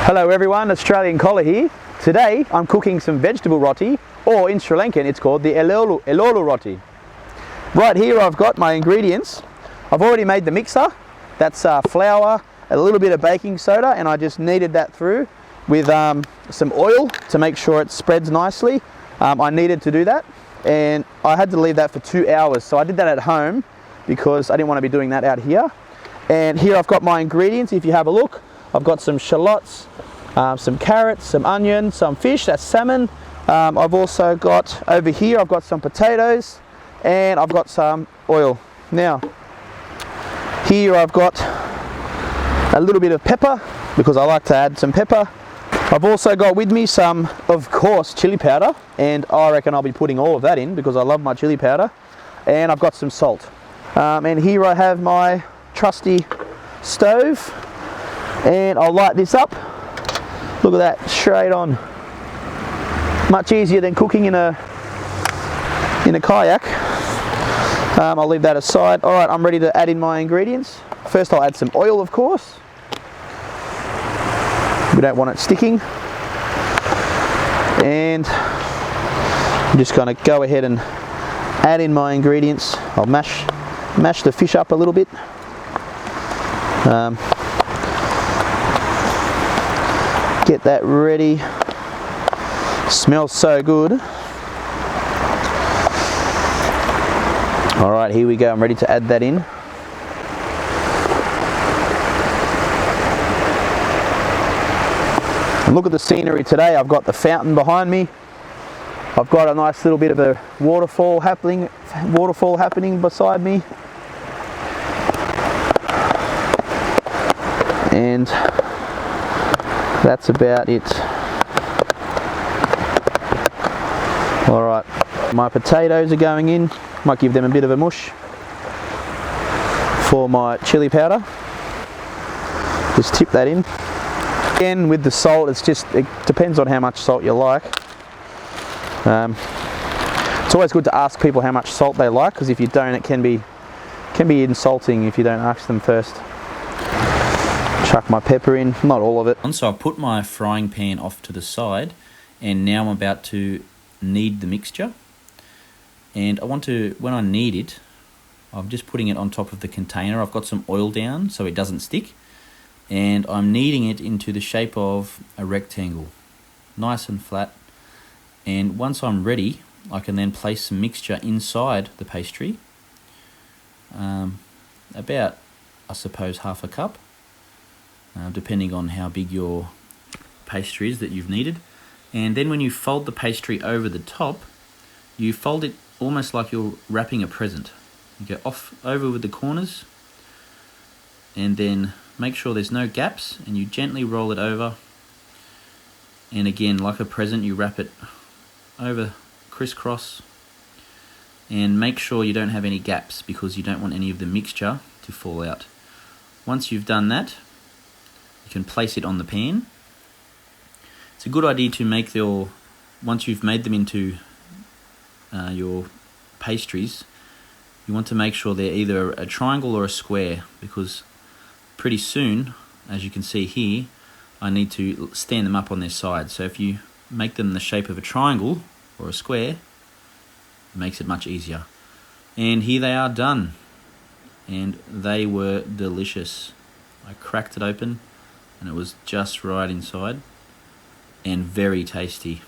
Hello everyone, Australian Collar here. Today I'm cooking some vegetable roti, or in Sri Lankan it's called the elolu roti. Right here I've got my ingredients. I've already made the mixer. That's flour, a little bit of baking soda, and I just kneaded that through with some oil to make sure it spreads nicely. I needed to do that, and I had to leave that for 2 hours. So I did that at home because I didn't want to be doing that out here. And here I've got my ingredients. If you have a look, I've got some shallots, some carrots, some onion, some fish, that's salmon. I've also got over here, I've got some potatoes, and I've got some oil. Now, here I've got a little bit of pepper because I like to add some pepper. I've also got with me some, of course, chili powder, and I reckon I'll be putting all of that in because I love my chili powder. And I've got some salt. And here I have my trusty stove, and I'll light this up. Look at that, straight on. Much easier than cooking in a kayak. I'll leave that aside. All right, I'm ready to add in my ingredients. First I'll add some oil, of course. We don't want it sticking. And I'm just going to go ahead and add in my ingredients. I'll mash the fish up a little bit. Get that ready. Smells so good. All right, here we go. I'm ready to add that in. And look at the scenery today. I've got the fountain behind me. I've got a nice little bit of a waterfall happening beside me. And that's about it. All right, my potatoes are going in. Might give them a bit of a mush for my chili powder. Just tip that in. Again, with the salt, it depends on how much salt you like. It's always good to ask people how much salt they like, because if you don't, it can be insulting if you don't ask them first. Chuck my pepper in, not all of it. So I put my frying pan off to the side, and now I'm about to knead the mixture. And when I knead it, I'm just putting it on top of the container. I've got some oil down so it doesn't stick, and I'm kneading it into the shape of a rectangle, nice and flat. And once I'm ready, I can then place some mixture inside the pastry, about, I suppose, half a cup, depending on how big your pastry is that you've kneaded. And then when you fold the pastry over the top, you fold it almost like you're wrapping a present. You go over with the corners, and then make sure there's no gaps, and you gently roll it over. And again, like a present, you wrap it over crisscross, and make sure you don't have any gaps because you don't want any of the mixture to fall out. Once you've done that, you can place it on the pan. It's a good idea to once you've made them into your pastries, you want to make sure they're either a triangle or a square, because pretty soon, as you can see here, I need to stand them up on their sides. So if you make them the shape of a triangle or a square, it makes it much easier. And here they are done, and they were delicious. I cracked it open and it was just right inside and very tasty.